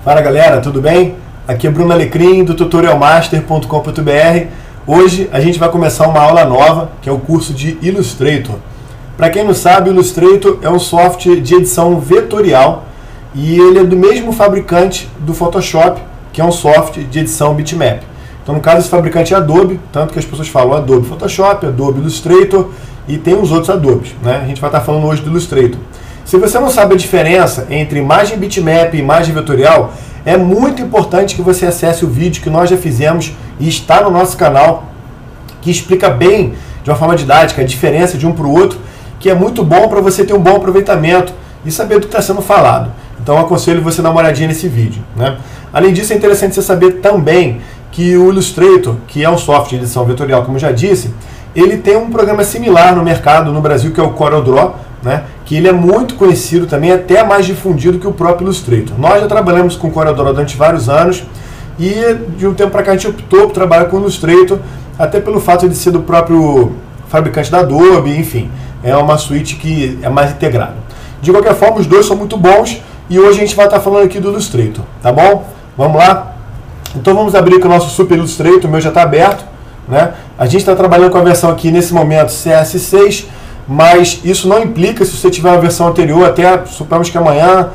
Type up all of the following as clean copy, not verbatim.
Fala galera, tudo bem? Aqui é Bruno Alecrim do tutorialmaster.com.br. Hoje a gente vai começar uma aula nova, que é o curso de Illustrator. Para quem não sabe, o Illustrator é um software de edição vetorial e ele é do mesmo fabricante do Photoshop, que é um software de edição bitmap. Então no caso esse fabricante é Adobe, tanto que as pessoas falam Adobe Photoshop, Adobe Illustrator e tem os outros Adobes, né? A gente vai estar falando hoje do Illustrator. Se você não sabe a diferença entre imagem bitmap e imagem vetorial, é muito importante que você acesse o vídeo que nós já fizemos e está no nosso canal, que explica bem, de uma forma didática, a diferença de um para o outro, que é muito bom para você ter um bom aproveitamento e saber do que está sendo falado. Então eu aconselho você dar uma olhadinha nesse vídeo, né? Além disso, é interessante você saber também que o Illustrator, que é um software de edição vetorial, como eu já disse, ele tem um programa similar no mercado, no Brasil, que é o CorelDRAW, né? Que ele é muito conhecido também, até mais difundido que o próprio Illustrator. Nós já trabalhamos com o CorelDRAW durante vários anos e de um tempo para cá a gente optou por trabalhar com o Illustrator, até pelo fato de ser do próprio fabricante da Adobe, enfim, é uma suíte que é mais integrada. De qualquer forma, os dois são muito bons e hoje a gente vai estar falando aqui do Illustrator, tá bom? Vamos lá? Então vamos abrir aqui o nosso Super Illustrator, o meu já está aberto, né? A gente está trabalhando com a versão aqui nesse momento CS6, mas isso não implica, se você tiver uma versão anterior, até suponhamos que amanhã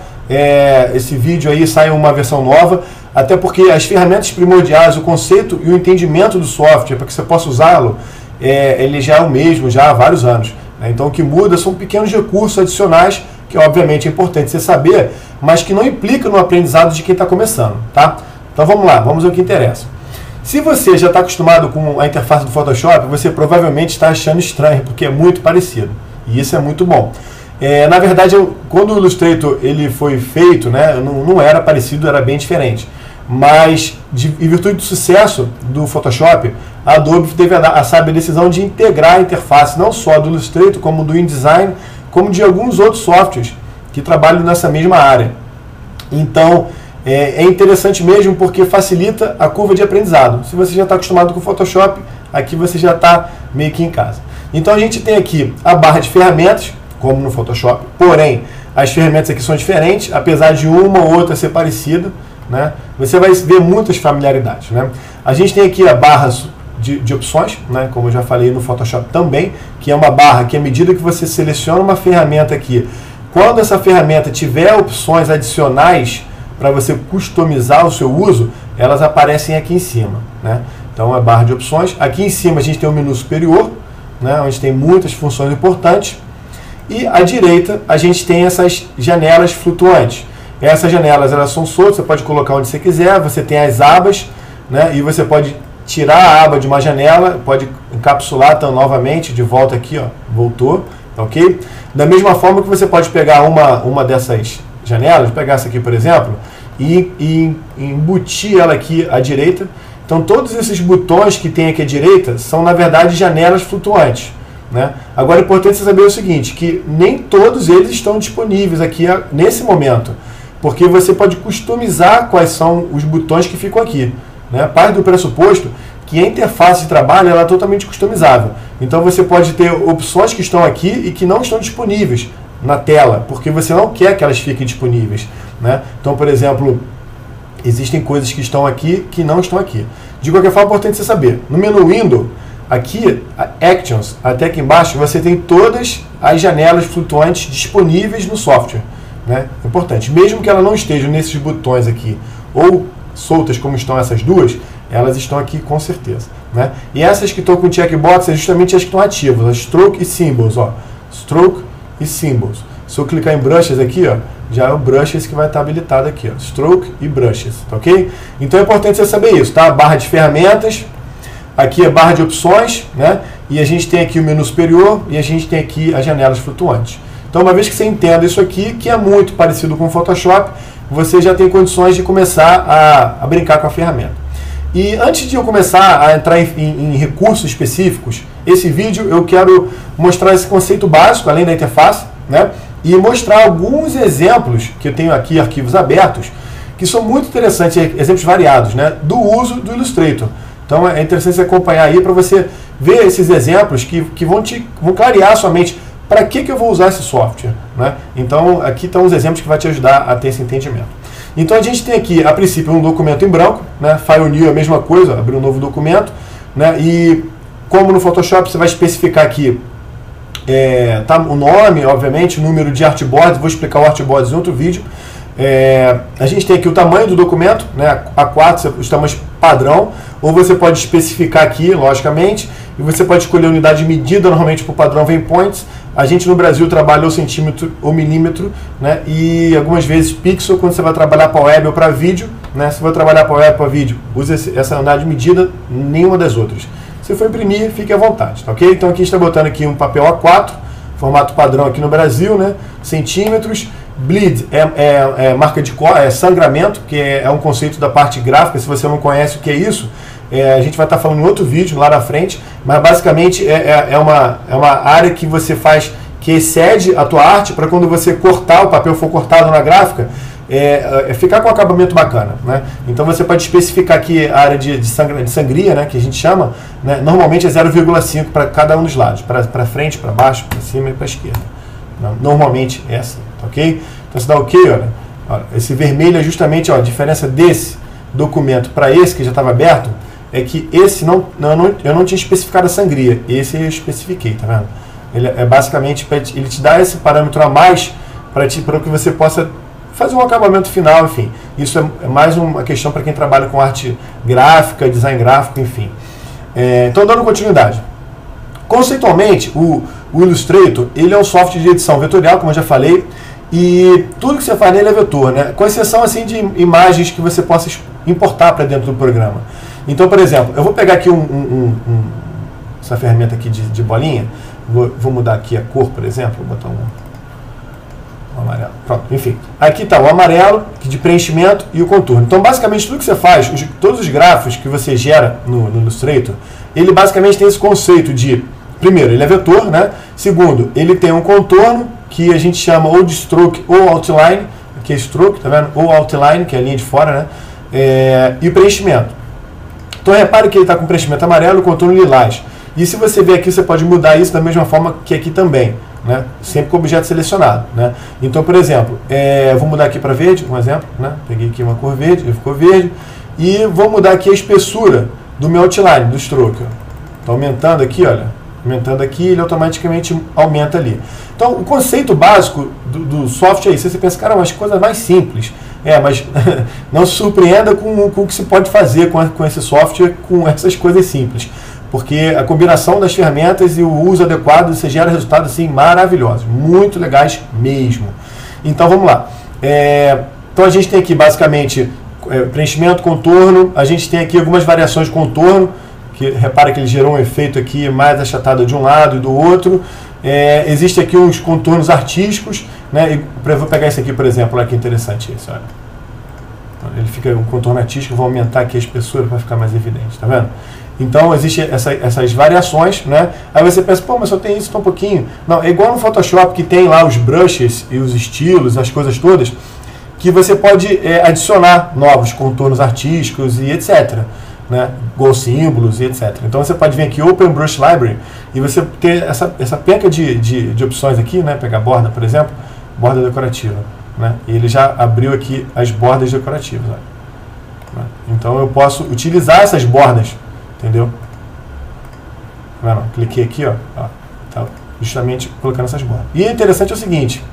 esse vídeo aí saia uma versão nova, até porque as ferramentas primordiais, o conceito e o entendimento do software, para que você possa usá-lo, ele já é o mesmo, já há vários anos, né? Então o que muda são pequenos recursos adicionais, que obviamente é importante você saber, mas que não implica no aprendizado de quem está começando, tá? Então vamos lá, vamos ao que interessa. Se você já está acostumado com a interface do Photoshop, você provavelmente está achando estranho, porque é muito parecido. E isso é muito bom. Na verdade, quando o Illustrator ele foi feito, né, não era parecido, era bem diferente. Mas, em virtude do sucesso do Photoshop, a Adobe teve a sábia decisão de integrar a interface, não só do Illustrator, como do InDesign, como de alguns outros softwares que trabalham nessa mesma área. Então, é interessante mesmo porque facilita a curva de aprendizado. Se você já está acostumado com o Photoshop, aqui você já está meio que em casa. Então a gente tem aqui a barra de ferramentas, como no Photoshop, porém as ferramentas aqui são diferentes, apesar de uma ou outra ser parecida, né? Você vai ver muitas familiaridades, né? A gente tem aqui a barra de opções, né? Como eu já falei no Photoshop também, que é uma barra que à medida que você seleciona uma ferramenta aqui, quando essa ferramenta tiver opções adicionais para você customizar o seu uso, elas aparecem aqui em cima, né? Então, a barra de opções. Aqui em cima a gente tem o menu superior, né, onde tem muitas funções importantes. E à direita a gente tem essas janelas flutuantes. Essas janelas elas são soltas, você pode colocar onde você quiser, você tem as abas, né, e você pode tirar a aba de uma janela, pode encapsular então, novamente, de volta aqui, ó, voltou, ok? Da mesma forma que você pode pegar uma dessas janelas, pegar essa aqui por exemplo, e embutir ela aqui à direita. Então todos esses botões que tem aqui à direita são na verdade janelas flutuantes, né? Agora é importante você saber o seguinte, que nem todos eles estão disponíveis aqui nesse momento, porque você pode customizar quais são os botões que ficam aqui, né? Parte do pressuposto que a interface de trabalho ela é totalmente customizável. Então você pode ter opções que estão aqui e que não estão disponíveis na tela, porque você não quer que elas fiquem disponíveis, né? Então, por exemplo, existem coisas que estão aqui que não estão aqui. De qualquer forma, é importante você saber. No menu Window, aqui, Actions, até aqui embaixo, você tem todas as janelas flutuantes disponíveis no software, né? Importante. Mesmo que ela não esteja nesses botões aqui, ou soltas como estão essas duas, elas estão aqui com certeza, né? E essas que estão com checkbox é justamente as que estão ativas, as Stroke e Symbols, ó. Stroke e Symbols. Se eu clicar em Brushes aqui, ó, já é o Brushes que vai estar habilitado aqui, ó, Stroke e Brushes, tá ok? Então é importante você saber isso, tá? Barra de ferramentas, aqui é barra de opções, né? E a gente tem aqui o menu superior e a gente tem aqui as janelas flutuantes. Então uma vez que você entenda isso aqui, que é muito parecido com o Photoshop, você já tem condições de começar a brincar com a ferramenta. E antes de eu começar a entrar em recursos específicos, esse vídeo eu quero mostrar esse conceito básico, além da interface, né? E mostrar alguns exemplos, que eu tenho aqui arquivos abertos, que são muito interessantes, exemplos variados, né? Do uso do Illustrator. Então é interessante você acompanhar aí para você ver esses exemplos que vão clarear a sua mente. Para que eu vou usar esse software, né? Então aqui estão os exemplos que vai te ajudar a ter esse entendimento. Então a gente tem aqui, a princípio, um documento em branco, né? File New é a mesma coisa, abrir um novo documento, né? E como no Photoshop você vai especificar aqui tá, o nome, obviamente, o número de artboards, vou explicar o artboards em outro vídeo. A gente tem aqui o tamanho do documento, né? A4, os tamanhos padrão, ou você pode especificar aqui, logicamente, e você pode escolher a unidade de medida, normalmente para o padrão vem points. A gente no Brasil trabalha ou centímetro ou milímetro, né? E algumas vezes pixel quando você vai trabalhar para web ou para vídeo, né? Se for trabalhar para web ou para vídeo, use essa unidade de medida, nenhuma das outras. Se for imprimir, fique à vontade, tá ok? Então aqui a gente está botando aqui um papel A4, formato padrão aqui no Brasil, né? Centímetros. Bleed é marca de sangramento, que é um conceito da parte gráfica. Se você não conhece o que é isso, a gente vai estar falando em outro vídeo lá na frente, mas basicamente é uma área que você faz, que excede a tua arte, para quando você cortar, o papel for cortado na gráfica, ficar com um acabamento bacana, né? Então você pode especificar aqui a área de sangria, né, que a gente chama, né? Normalmente é 0,5 para cada um dos lados, para frente, para baixo, para cima e para esquerda. Normalmente é assim, tá ok? Então você dá ok, olha, esse vermelho é justamente, ó, a diferença desse documento para esse que já estava aberto, é que esse eu não tinha especificado a sangria, esse eu especifiquei, tá vendo? Ele é basicamente, ele te dá esse parâmetro a mais para que você possa fazer um acabamento final, enfim. Isso é mais uma questão para quem trabalha com arte gráfica, design gráfico, enfim. Então, dando continuidade. Conceitualmente, o Illustrator, ele é um software de edição vetorial, como eu já falei, e tudo que você faz nele é vetor, né? Com exceção assim de imagens que você possa importar para dentro do programa. Então, por exemplo, eu vou pegar aqui essa ferramenta aqui de bolinha, vou mudar aqui a cor, por exemplo, vou botar um amarelo. Pronto, enfim. Aqui está o amarelo de preenchimento e o contorno. Então, basicamente, tudo que você faz, todos os gráficos que você gera no Illustrator, ele basicamente tem esse conceito de, primeiro, ele é vetor, né? Segundo, ele tem um contorno que a gente chama ou de stroke ou outline, aqui é stroke, tá vendo? Ou outline, que é a linha de fora, né? E o preenchimento. Então, repare que ele está com preenchimento amarelo e contorno lilás. E se você ver aqui, você pode mudar isso da mesma forma que aqui também, né? Sempre com o objeto selecionado, né? Então, por exemplo, vou mudar aqui para verde, um exemplo, né? Peguei aqui uma cor verde, ele ficou verde. E vou mudar aqui a espessura do meu outline, do stroke. Está aumentando aqui, olha. Aumentando aqui, ele automaticamente aumenta ali. Então, o conceito básico do software é isso. Você pensa, cara, umas coisas mais simples. Mas não se surpreenda com o que se pode fazer com esse software, com essas coisas simples. Porque a combinação das ferramentas e o uso adequado, você gera resultados assim, maravilhosos. Muito legais mesmo. Então, vamos lá. Então, a gente tem aqui, basicamente, preenchimento, contorno. A gente tem aqui algumas variações de contorno. Que, repara que ele gerou um efeito aqui mais achatado de um lado e do outro. Existe aqui uns contornos artísticos, né? Vou pegar esse aqui, por exemplo, olha que interessante esse, olha. Ele fica um contorno artístico, vou aumentar aqui a espessura para ficar mais evidente, tá vendo? Então, existem essas variações, né? Aí você pensa, pô, mas só tem isso tão pouquinho. Não, é igual no Photoshop, que tem lá os brushes e os estilos, as coisas todas, que você pode adicionar novos contornos artísticos e etc., né, igual símbolos e etc. Então você pode vir aqui Open Brush Library e você ter essa penca de opções aqui, né, pegar borda, por exemplo, borda decorativa, né, e ele já abriu aqui as bordas decorativas, né. Então eu posso utilizar essas bordas, entendeu? Não, cliquei aqui, ó, tá justamente colocando essas bordas. E o interessante é o seguinte,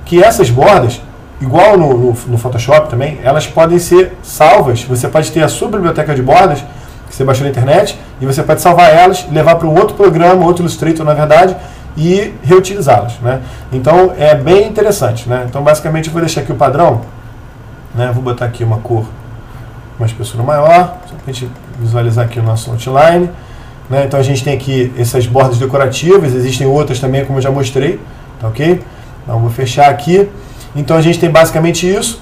que essas bordas, igual no Photoshop também, elas podem ser salvas. Você pode ter a sua biblioteca de bordas, que você baixou na internet, e você pode salvar elas, levar para um outro programa, outro Illustrator, na verdade, e reutilizá-las, né? Então, é bem interessante, né? Então, basicamente, eu vou deixar aqui o padrão, né? Vou botar aqui uma cor, uma espessura maior, só para a gente visualizar aqui o nosso outline, né? Então, a gente tem aqui essas bordas decorativas, existem outras também, como eu já mostrei, tá ok? Então, vou fechar aqui. Então a gente tem basicamente isso.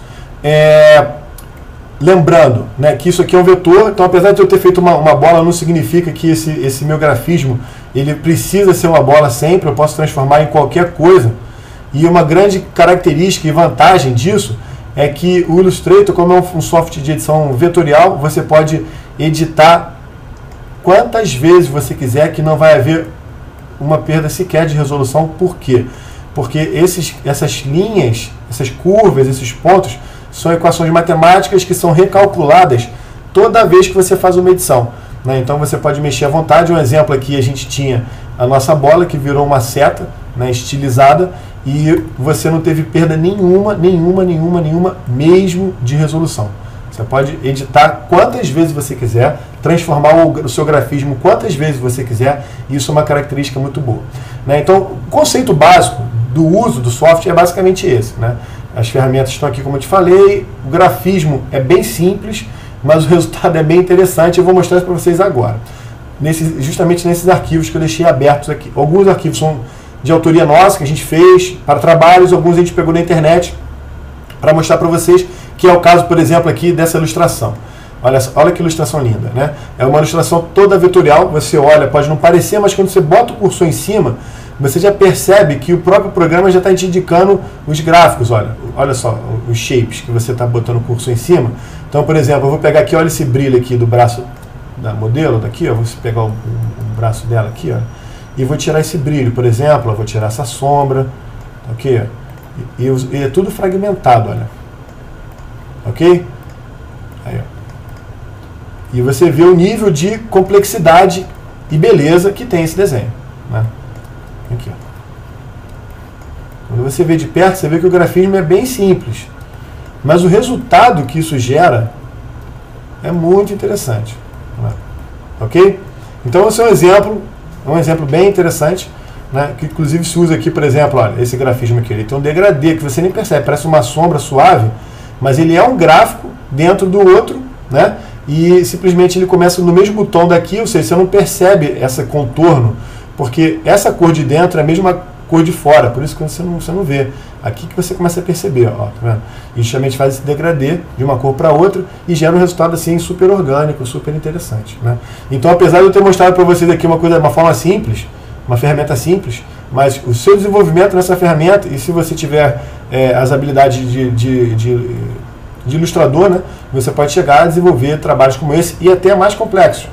Lembrando, né, que isso aqui é um vetor, então apesar de eu ter feito uma bola, não significa que esse meu grafismo ele precisa ser uma bola sempre, eu posso transformar em qualquer coisa. E uma grande característica e vantagem disso é que o Illustrator, como é um software de edição vetorial, você pode editar quantas vezes você quiser, que não vai haver uma perda sequer de resolução. Por quê? Porque essas linhas, essas curvas, esses pontos são equações matemáticas que são recalculadas toda vez que você faz uma medição, né? Então você pode mexer à vontade. Um exemplo aqui, a gente tinha a nossa bola que virou uma seta, né, estilizada, e você não teve perda nenhuma mesmo de resolução. Você pode editar quantas vezes você quiser, transformar o seu grafismo quantas vezes você quiser, e isso é uma característica muito boa, né? Então, o conceito básico do uso do software é basicamente esse, né? As ferramentas estão aqui, como eu te falei, o grafismo é bem simples, mas o resultado é bem interessante. Eu vou mostrar isso para vocês agora, justamente nesses arquivos que eu deixei abertos aqui. Alguns arquivos são de autoria nossa, que a gente fez para trabalhos, alguns a gente pegou na internet para mostrar para vocês, que é o caso, por exemplo, aqui dessa ilustração. Olha que ilustração linda, né? É uma ilustração toda vetorial, você olha, pode não parecer, mas quando você bota o cursor em cima, você já percebe que o próprio programa já está te indicando os gráficos. Olha só, os shapes que você está botando o cursor em cima. Então, por exemplo, eu vou pegar aqui, olha esse brilho aqui do braço da modelo, daqui, ó, vou pegar o braço dela aqui, ó, e vou tirar esse brilho, por exemplo, eu vou tirar essa sombra, ok? E é tudo fragmentado, olha. Ok? Aí, ó. E você vê o nível de complexidade e beleza que tem esse desenho, né? Aqui, ó. Quando você vê de perto, você vê que o grafismo é bem simples, mas o resultado que isso gera é muito interessante, né? Ok? Então esse é um exemplo bem interessante, né? Que inclusive se usa aqui, por exemplo, olha, esse grafismo aqui, ele tem um degradê que você nem percebe, parece uma sombra suave, mas ele é um gráfico dentro do outro, né? E simplesmente ele começa no mesmo tom daqui, ou seja, você não percebe esse contorno, porque essa cor de dentro é a mesma cor de fora, por isso que você não vê. Aqui que você começa a perceber, ó, tá vendo? E justamente faz esse degradê de uma cor para outra e gera um resultado assim super orgânico, super interessante, né? Então, apesar de eu ter mostrado para vocês aqui uma forma simples, uma ferramenta simples, mas o seu desenvolvimento nessa ferramenta, e se você tiver as habilidades de ilustrador, né, você pode chegar a desenvolver trabalhos como esse e até mais complexos.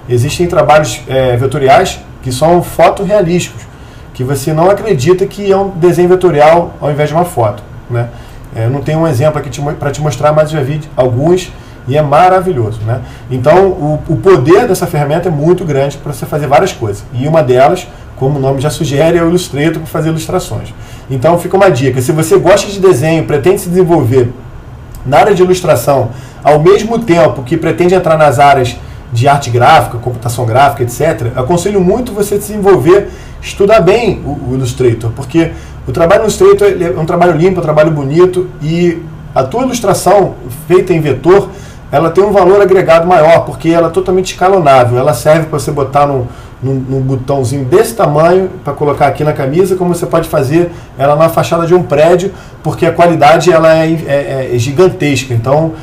Existem trabalhos vetoriais que são fotorrealísticos, que você não acredita que é um desenho vetorial ao invés de uma foto, né? Eu não tenho um exemplo aqui para te mostrar, mas já vi alguns e é maravilhoso, né? Então, o poder dessa ferramenta é muito grande para você fazer várias coisas. E uma delas, como o nome já sugere, é o Illustrator para fazer ilustrações. Então, fica uma dica. Se você gosta de desenho, pretende se desenvolver na área de ilustração, ao mesmo tempo que pretende entrar nas áreas de arte gráfica, computação gráfica, etc., aconselho muito você desenvolver, estudar bem o Illustrator, porque o trabalho no Illustrator é um trabalho limpo, um trabalho bonito, e a tua ilustração feita em vetor, ela tem um valor agregado maior, porque ela é totalmente escalonável. Ela serve para você botar num botãozinho desse tamanho, para colocar aqui na camisa, como você pode fazer ela na fachada de um prédio, porque a qualidade ela é gigantesca. Então,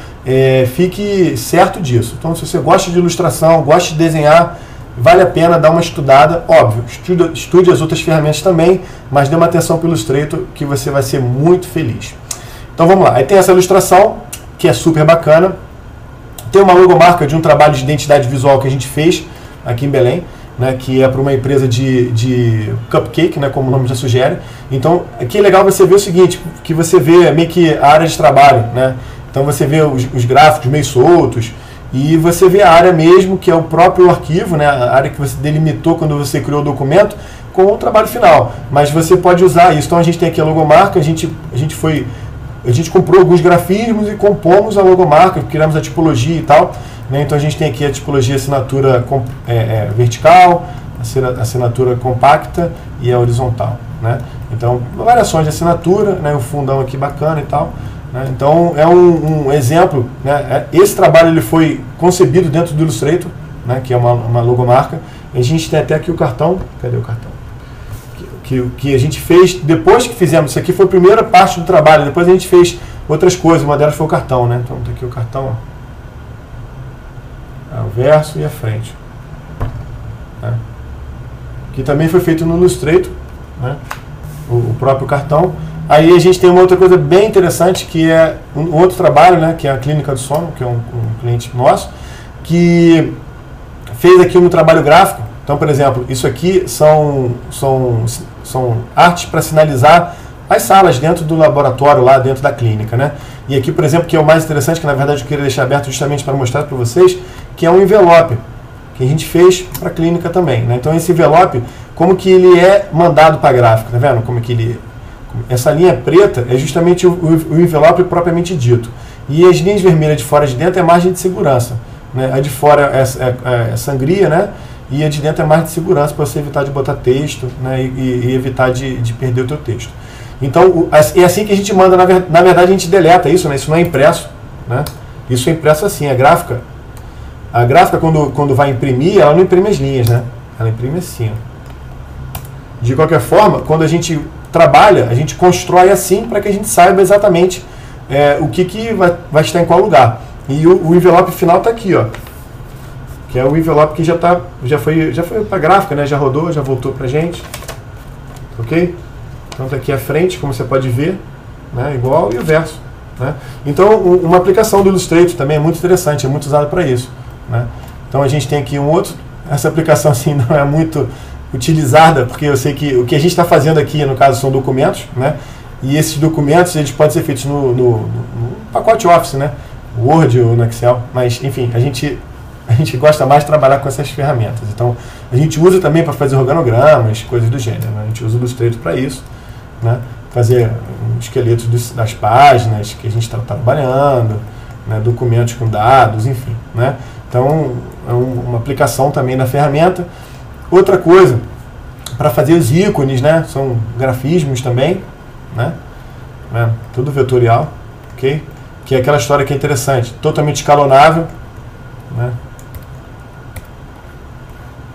fique certo disso. Então, se você gosta de ilustração, gosta de desenhar, vale a pena dar uma estudada. Óbvio, estude as outras ferramentas também, mas dê uma atenção para o Illustrator, que você vai ser muito feliz. Então, vamos lá. Aí tem essa ilustração, que é super bacana. Tem uma logomarca de um trabalho de identidade visual que a gente fez aqui em Belém, né, que é para uma empresa de cupcake, né, como o nome já sugere. Então, aqui é legal você ver o seguinte, que você vê meio que a área de trabalho, né? Então você vê os gráficos meio soltos, e você vê a área mesmo, que é o próprio arquivo, né, a área que você delimitou quando você criou o documento, com o trabalho final. Mas você pode usar isso. Então a gente tem aqui a logomarca, a gente comprou alguns grafismos e compomos a logomarca, criamos a tipologia e tal, né? Então a gente tem aqui a tipologia assinatura vertical, assinatura compacta e a horizontal, né? Então, variações de assinatura, né? O fundão aqui bacana e tal, né? Então é um exemplo, né? Esse trabalho ele foi concebido dentro do Illustrator, né? Que é uma logomarca. A gente tem até aqui o cartão. Cadê o cartão? Que a gente fez depois que fizemos. Isso aqui foi a primeira parte do trabalho. Depois a gente fez outras coisas. Uma delas foi o cartão, né? Então tá aqui o cartão, ó. O verso e a frente, né? Que também foi feito no Illustrator, né? O próprio cartão. Aí a gente tem uma outra coisa bem interessante, que é um outro trabalho, né? Que é a Clínica do Sono, que é um cliente nosso, que fez aqui um trabalho gráfico. Então, por exemplo, isso aqui são artes para sinalizar as salas dentro do laboratório, lá dentro da clínica, né? E aqui, por exemplo, que é o mais interessante, que na verdade eu queria deixar aberto justamente para mostrar para vocês, que é um envelope que a gente fez para a clínica também, né? Então esse envelope, como que ele é mandado para a gráfica, tá vendo? Como que ele... Essa linha preta é justamente o envelope propriamente dito. E as linhas vermelhas de fora e de dentro é margem de segurança, né? A de fora é sangria, né? E a de dentro é margem de segurança para você evitar de botar texto, né? E evitar de perder o teu texto. Então, é assim que a gente manda, na verdade a gente deleta isso, né? Isso não é impresso, né? Isso é impresso assim, a gráfica quando vai imprimir, ela não imprime as linhas, né? Ela imprime assim, ó. De qualquer forma, quando a gente trabalha, a gente constrói assim para que a gente saiba exatamente o que vai estar em qual lugar. E o envelope final está aqui, ó. Que é o envelope que já foi para a gráfica, né? Já rodou, já voltou para a gente. Ok? Então está aqui a frente, como você pode ver, né? Igual, e o verso, né? Então, uma aplicação do Illustrator também é muito interessante, é muito usada para isso, né? Então a gente tem aqui um outro. Essa aplicação assim não é muito utilizada, porque eu sei que o que a gente está fazendo aqui, no caso, são documentos, né? E esses documentos eles podem ser feitos no pacote Office, né? Word ou no Excel, mas enfim, a gente gosta mais de trabalhar com essas ferramentas. Então a gente usa também para fazer organogramas, coisas do gênero, né? A gente usa o Illustrator para isso, né? Fazer esqueletos das páginas que a gente está trabalhando, né? Documentos com dados, enfim, né? Então é uma aplicação também da ferramenta. Outra coisa, para fazer os ícones, né? São grafismos também, né? Tudo vetorial, ok? Que é aquela história que é interessante, totalmente escalonável, né?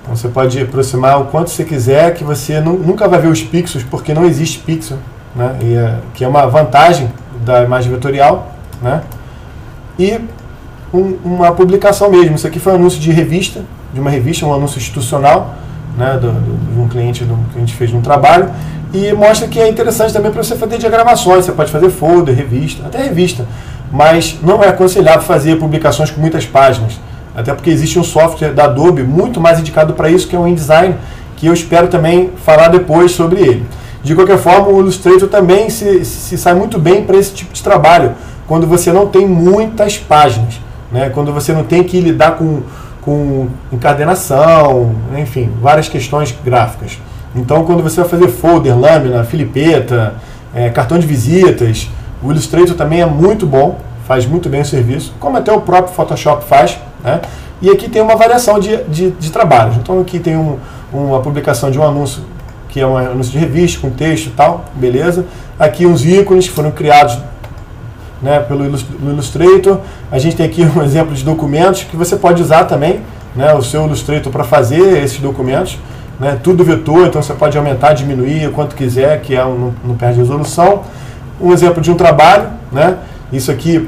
Então você pode aproximar o quanto você quiser, que você nunca vai ver os pixels, porque não existe pixel, né? Que é uma vantagem da imagem vetorial, né? E uma publicação mesmo. Isso aqui foi um anúncio de revista, um anúncio institucional, né? De um cliente que a gente fez num trabalho, e mostra que é interessante também para você fazer diagramações. Você pode fazer folder, revista, até revista, mas não é aconselhável fazer publicações com muitas páginas, até porque existe um software da Adobe muito mais indicado para isso, que é o InDesign, que eu espero também falar depois sobre ele. De qualquer forma, o Illustrator também se sai muito bem para esse tipo de trabalho, quando você não tem muitas páginas, né? Quando você não tem que lidar com encadenação, enfim, várias questões gráficas. Então, quando você vai fazer folder, lâmina, filipeta, cartão de visitas, o Illustrator também é muito bom, faz muito bem o serviço, como até o próprio Photoshop faz, né? E aqui tem uma variação de trabalhos. Então aqui tem uma publicação de um anúncio, que é um anúncio de revista, com texto e tal, beleza. Aqui uns ícones que foram criados, né, pelo Illustrator. A gente tem aqui um exemplo de documentos que você pode usar também, né, o seu Illustrator para fazer esses documentos, né, tudo vetor, então você pode aumentar, diminuir o quanto quiser, que não perde resolução. Um exemplo de um trabalho, né, isso aqui,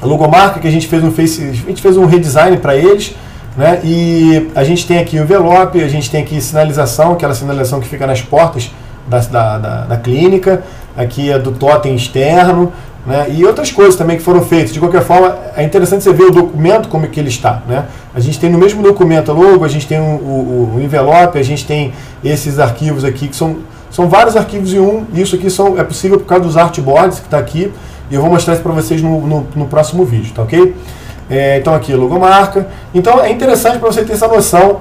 a logomarca que a gente fez um redesign para eles, né, e a gente tem aqui o envelope, a gente tem aqui sinalização, aquela sinalização que fica nas portas da clínica, aqui é do totem externo, né, e outras coisas também que foram feitas. De qualquer forma, é interessante você ver o documento como que ele está, né? A gente tem no mesmo documento a logo, a gente tem o envelope, a gente tem esses arquivos aqui, que são vários arquivos em um. Isso aqui é possível por causa dos artboards que está aqui, e eu vou mostrar isso para vocês no próximo vídeo, tá ok? Então aqui a logomarca. Então é interessante para você ter essa noção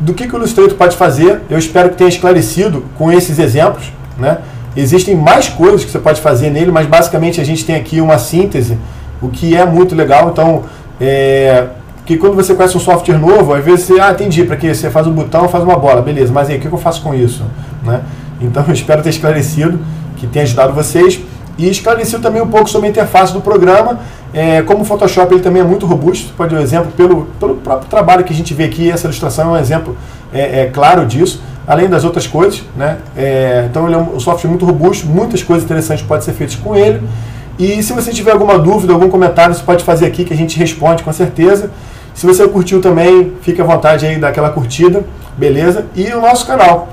do que o Illustrator pode fazer. Eu espero que tenha esclarecido com esses exemplos, né? Existem mais coisas que você pode fazer nele, mas basicamente a gente tem aqui uma síntese, o que é muito legal. Então, que quando você conhece um software novo, às vezes você, entendi, para que você faz um botão, faz uma bola, beleza, mas aí, o que eu faço com isso? Né? Então, eu espero ter esclarecido, que tenha ajudado vocês, e esclarecido também um pouco sobre a interface do programa. Como o Photoshop ele também é muito robusto, você pode dar um exemplo pelo próprio trabalho que a gente vê aqui. Essa ilustração é um exemplo claro disso, além das outras coisas, né? Então ele é um software muito robusto, muitas coisas interessantes podem ser feitas com ele. E se você tiver alguma dúvida, algum comentário, você pode fazer aqui que a gente responde com certeza. Se você curtiu também, fique à vontade aí, dá aquela curtida, beleza? E o nosso canal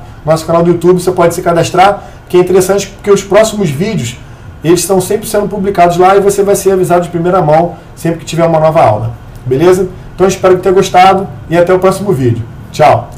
do YouTube, você pode se cadastrar, que é interessante porque os próximos vídeos, eles estão sempre sendo publicados lá e você vai ser avisado de primeira mão sempre que tiver uma nova aula, beleza? Então eu espero que tenha gostado e até o próximo vídeo. Tchau!